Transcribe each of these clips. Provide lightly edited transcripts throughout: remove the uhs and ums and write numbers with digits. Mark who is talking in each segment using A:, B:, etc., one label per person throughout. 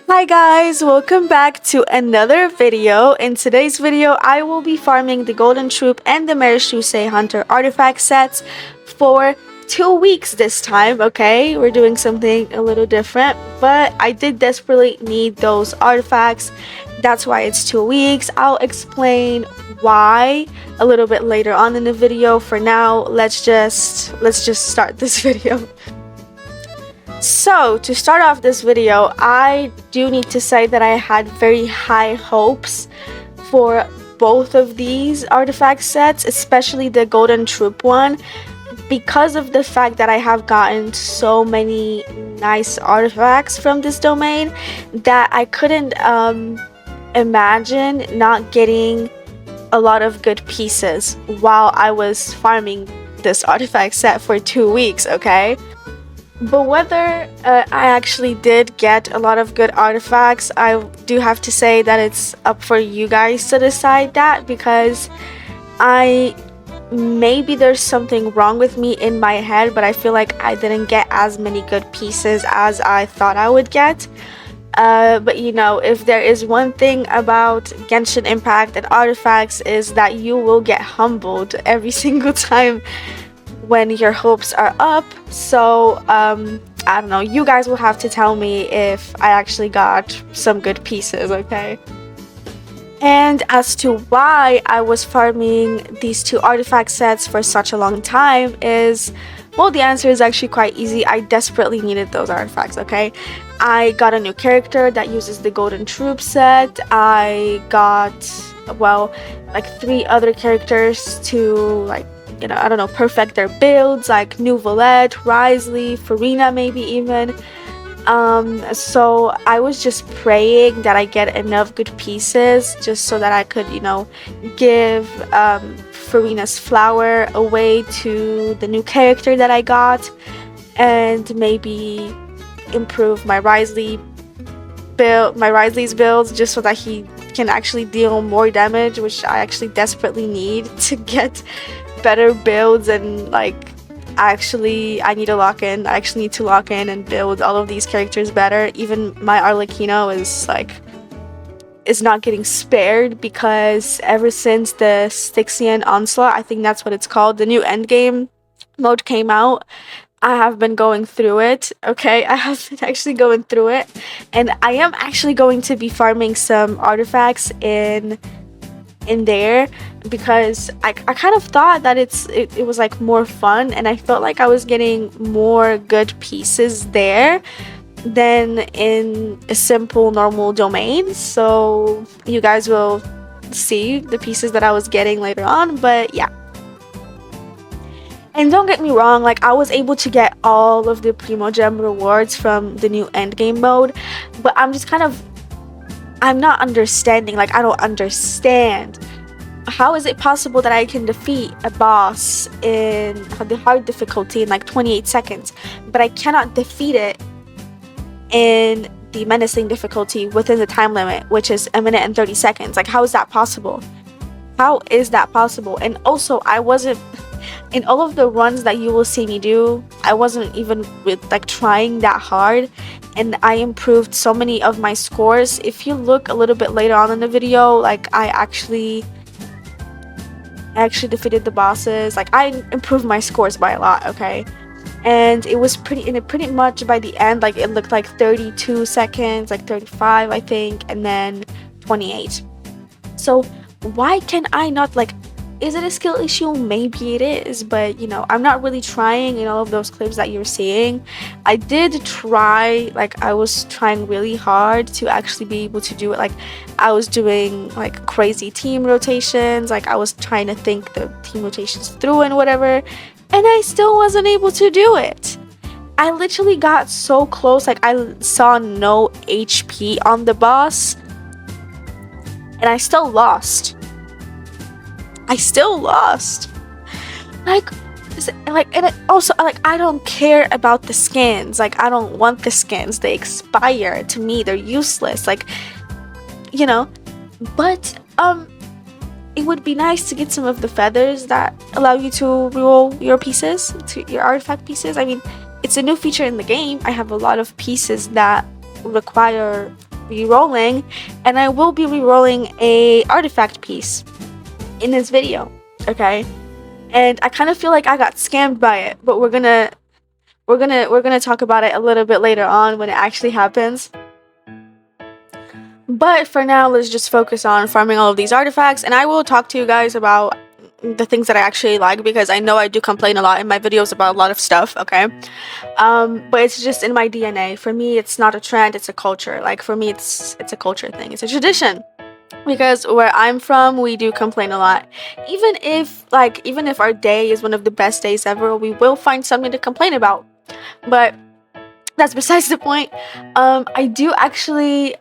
A: Hi guys, welcome back to another video. In today's video, I will be farming the Golden Troupe and the Marechaussee Hunter artifact sets for 2 weeks this time, okay? We're doing something a little different, but I did desperately need those artifacts. That's why it's 2 weeks. I'll explain why a little bit later on in the video. For now, let's just start this video. So, to start off this video, I do need to say that I had very high hopes for both of these artifact sets, especially the Golden Troupe one, because of the fact that I have gotten so many nice artifacts from this domain that I couldn't imagine not getting a lot of good pieces while I was farming this artifact set for 2 weeks, okay? But whether I actually did get a lot of good artifacts, I do have to say that it's up for you guys to decide that, because maybe there's something wrong with me in my head, but I feel like I didn't get as many good pieces as I thought I would get. But you know, if there is one thing about Genshin Impact and artifacts, is that you will get humbled every single time when your hopes are up. So I don't know, you guys will have to tell me if I actually got some good pieces, okay? And as to why I was farming these two artifact sets for such a long time is, well, the answer is actually quite easy. I desperately needed those artifacts, okay? I got a new character that uses the Golden Troupe set. I got, well, like 3 other characters to, like, you know, I don't know, perfect their builds, like New Valette, Risley, Farina maybe even. So I was just praying that I get enough good pieces just so that I could, you know, give Farina's flower away to the new character that I got, and maybe improve my Risley's builds just so that he can actually deal more damage, which I actually desperately need to get better builds. And like, I need to lock in. I actually need to lock in and build all of these characters better. Even my Arlecchino is not getting spared, because ever since the Styxian Onslaught, I think that's what it's called, the new endgame mode came out, I have been going through it, okay? I have been actually going through it, and I am actually going to be farming some artifacts in there, because I kind of thought that it was like more fun, and I felt like I was getting more good pieces there than in a simple normal domain. So you guys will see the pieces that I was getting later on, but yeah. And don't get me wrong, like, I was able to get all of the Primo Gem rewards from the new endgame mode, but I'm not understanding, like, I don't understand. How is it possible that I can defeat a boss in the hard difficulty in like 28 seconds, but I cannot defeat it in the menacing difficulty within the time limit, which is 1 minute and 30 seconds? Like, how is that possible? How is that possible? And also, I wasn't, in all of the runs that you will see me do, I wasn't even like trying that hard, and I improved so many of my scores. If you look a little bit later on in the video, like, I actually defeated the bosses. Like, I improved my scores by a lot, okay? And it was pretty much by the end, like, it looked like 32 seconds, like 35 I think, and then 28. So why can I not, like, is it a skill issue? Maybe it is, but you know, I'm not really trying in all of those clips that you're seeing. I did try, like, I was trying really hard to actually be able to do it. Like, I was doing like crazy team rotations, like I was trying to think the team rotations through and whatever, and I still wasn't able to do it. I literally got so close, like I saw no HP on the boss, and I still lost. Like, and also, like, I don't care about the skins. Like, I don't want the skins. They expire. To me, they're useless. Like, you know, but it would be nice to get some of the feathers that allow you to reroll your pieces, to your artifact pieces. I mean, it's a new feature in the game. I have a lot of pieces that require re-rolling, and I will be re-rolling a artifact piece in this video, okay? And I kind of feel like I got scammed by it, but we're gonna talk about it a little bit later on when it actually happens. But for now, let's just focus on farming all of these artifacts, and I will talk to you guys about the things that I actually like, because I know I do complain a lot in my videos about a lot of stuff, okay? But it's just in my DNA. For me, it's not a trend, it's a culture. Like, for me, it's a culture thing, it's a tradition. Because where I'm from, we do complain a lot. Even if our day is one of the best days ever, we will find something to complain about. But that's besides the point. I do actually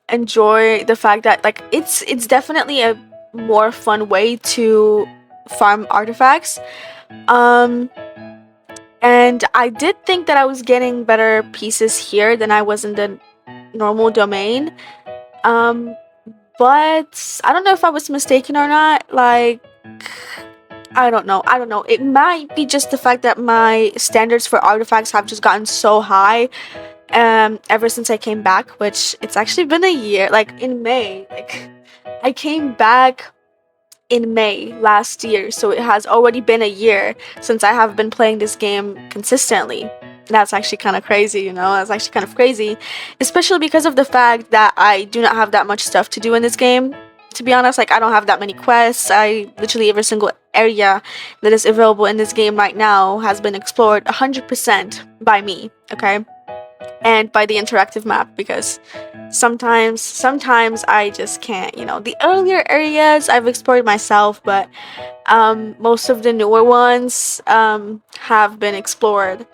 A: enjoy the fact that, like, it's definitely a more fun way to farm artifacts. And I did think that I was getting better pieces here than I was in the normal domain. But I don't know if I was mistaken or not. Like, I don't know. It might be just the fact that my standards for artifacts have just gotten so high ever since I came back, which it's actually been a year. Like, in May. Like, I came back in May last year, so it has already been a year since I have been playing this game consistently. That's actually kind of crazy, you know? That's actually kind of crazy, especially because of the fact that I do not have that much stuff to do in this game. To be honest, like, I don't have that many quests. Literally every single area that is available in this game right now has been explored 100% by me, okay? And by the interactive map, because sometimes I just can't, you know. The earlier areas I've explored myself, but most of the newer ones have been explored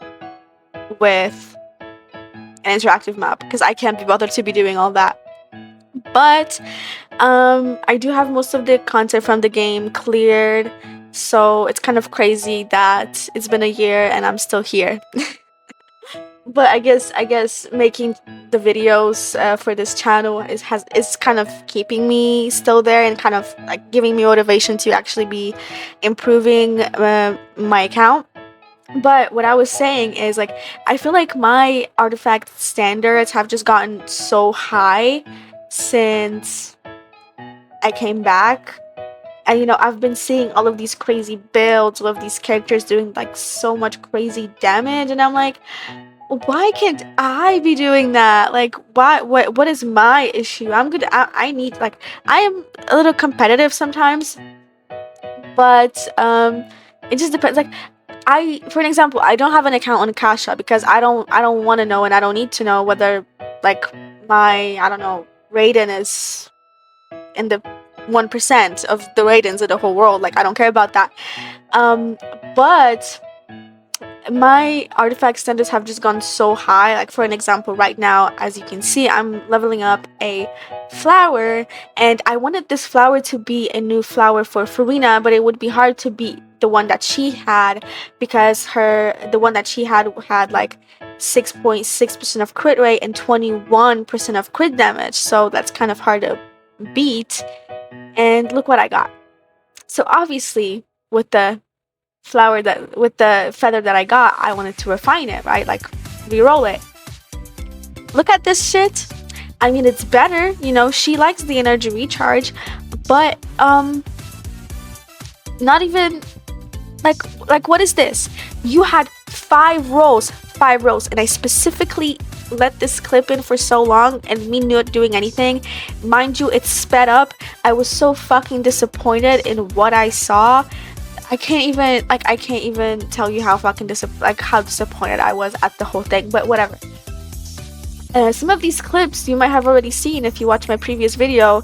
A: with an interactive map, because I can't be bothered to be doing all that. But I do have most of the content from the game cleared, so it's kind of crazy that it's been a year and I'm still here. But I guess making the videos for this channel is kind of keeping me still there, and kind of like giving me motivation to actually be improving my account. But what I was saying is, like, I feel like my artifact standards have just gotten so high since I came back. And, you know, I've been seeing all of these crazy builds, all of these characters doing, like, so much crazy damage, and I'm like, why can't I be doing that? Like, what is my issue? I need, like, I am a little competitive sometimes, but it just depends. Like, for an example, I don't have an account on Kasha because I don't want to know, and I don't need to know whether, like, my, I don't know, Raiden is in the 1% of the Raidens of the whole world. Like, I don't care about that. But my artifact standards have just gone so high. Like, for an example, right now, as you can see, I'm leveling up a flower, and I wanted this flower to be a new flower for Farina, but it would be hard to beat the one that she had, because the one that she had like 6.6% of crit rate and 21% of crit damage, so that's kind of hard to beat. And look what I got. So obviously, with the feather that I got, I wanted to refine it, right? Like, re-roll it. Look at this shit. I mean, it's better, you know. She likes the energy recharge, but not even like what is this? You had 5 rolls, and I specifically let this clip in for so long, and me not doing anything. Mind you, it's sped up. I was so fucking disappointed in what I saw. I can't even tell you how fucking how disappointed I was at the whole thing, but whatever. Some of these clips you might have already seen if you watched my previous video,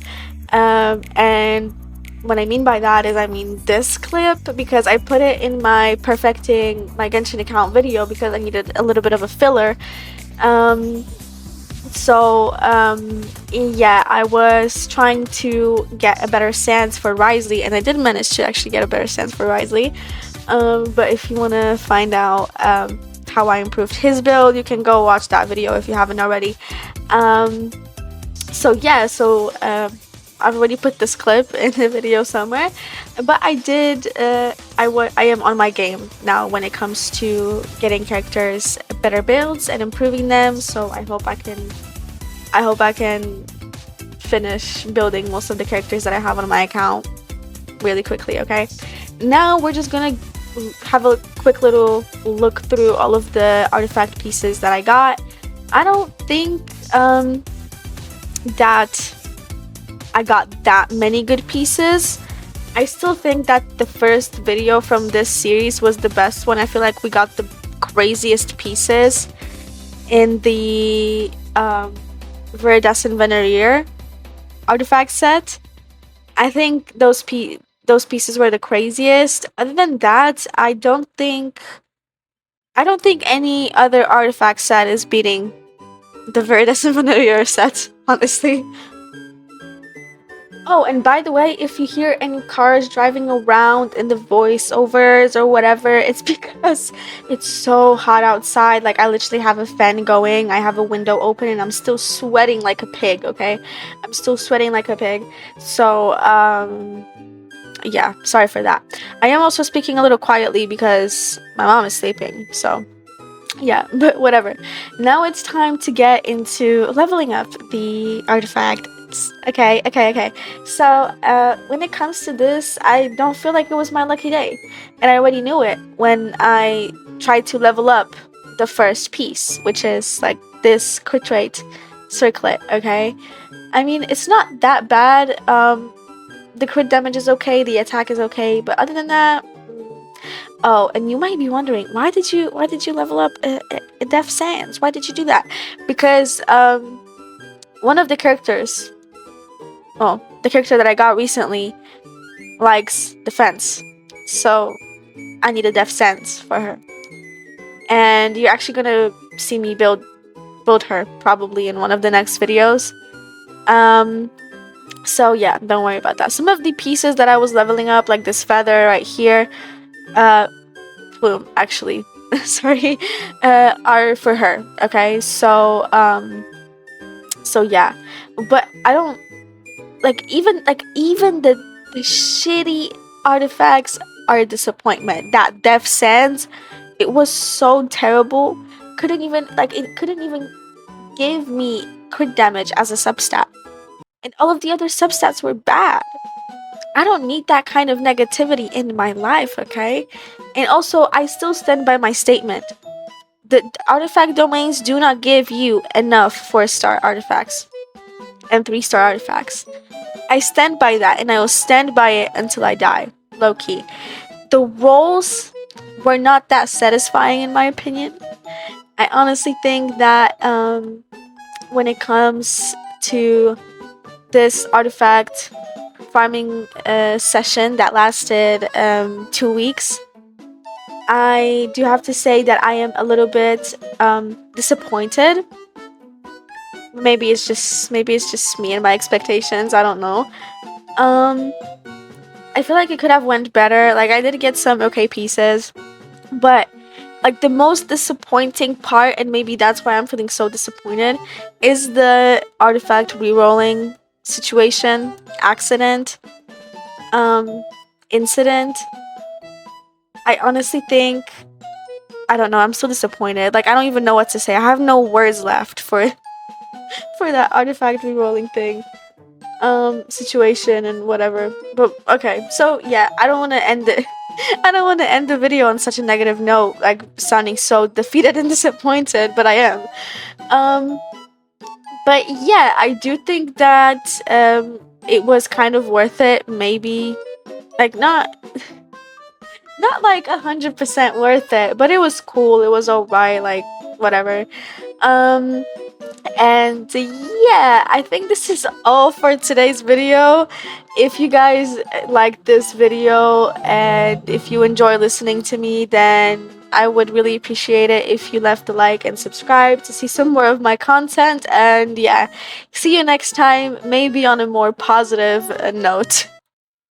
A: and what I mean by that is, I mean this clip, because I put it in my perfecting my Genshin account video because I needed a little bit of a filler. Yeah, I was trying to get a better stance for Risley, and I did manage to actually get a better stance for Risley. But if you want to find out how I improved his build, you can go watch that video if you haven't already. I've already put this clip in the video somewhere, but I am on my game now when it comes to getting characters better builds and improving them, so I hope I I hope I can finish building most of the characters that I have on my account really quickly, okay? Now we're just gonna have a quick little look through all of the artifact pieces that I got. I don't think that I got that many good pieces. I still think that the first video from this series was the best one. I feel like we got the craziest pieces in the Viridescent Veneer artifact set. I think those pieces were the craziest. Other than that, I don't think any other artifact set is beating the Viridescent Veneer set, honestly. Oh, and by the way, if you hear any cars driving around in the voiceovers or whatever, it's because it's so hot outside. Like, I literally have a fan going, I have a window open, and I'm still sweating like a pig, okay? I'm still sweating like a pig. So, yeah, sorry for that. I am also speaking a little quietly because my mom is sleeping, so yeah, but whatever. Now it's time to get into leveling up the artifacts. Okay. So, when it comes to this, I don't feel like it was my lucky day. And I already knew it when I tried to level up the first piece, which is like this crit rate circlet, okay? I mean, it's not that bad. The crit damage is okay, the attack is okay, but other than that, oh, and you might be wondering, why did you level up Def Sans? Why did you do that? Because one of the characters, well, the character that I got recently likes defense, so I need a Def Sans for her. And you're actually gonna see me build her probably in one of the next videos. So yeah, don't worry about that. Some of the pieces that I was leveling up, like this feather right here, plume actually, sorry, are for her. Okay, so yeah, but I don't even the shitty artifacts are a disappointment. That Def Sans, it was so terrible. It couldn't even give me crit damage as a substat, and all of the other substats were bad. I don't need that kind of negativity in my life, okay? And also, I still stand by my statement. The artifact domains do not give you enough 4-star artifacts and 3-star artifacts. I stand by that, and I will stand by it until I die, low-key. The rolls were not that satisfying in my opinion. I honestly think that when it comes to this artifact farming session that lasted 2 weeks, I do have to say that I am a little bit disappointed. Maybe it's just me and my expectations, I don't know. I feel like it could have went better. Like, I did get some okay pieces, but like the most disappointing part, and maybe that's why I'm feeling so disappointed, is the artifact rerolling situation, accident, incident. I honestly think, I don't know, I'm so disappointed. Like, I don't even know what to say. I have no words left for that artifact rerolling thing, situation and whatever. But okay, so yeah, I don't want to end it. I don't want to end the video on such a negative note, like sounding so defeated and disappointed, but I am. But yeah, I do think that it was kind of worth it. Maybe, like, not like 100% worth it, but it was cool. It was alright, like whatever. And yeah, I think this is all for today's video. If you guys like this video and if you enjoy listening to me, then I would really appreciate it if you left a like and subscribe to see some more of my content. And yeah, see you next time, maybe on a more positive note.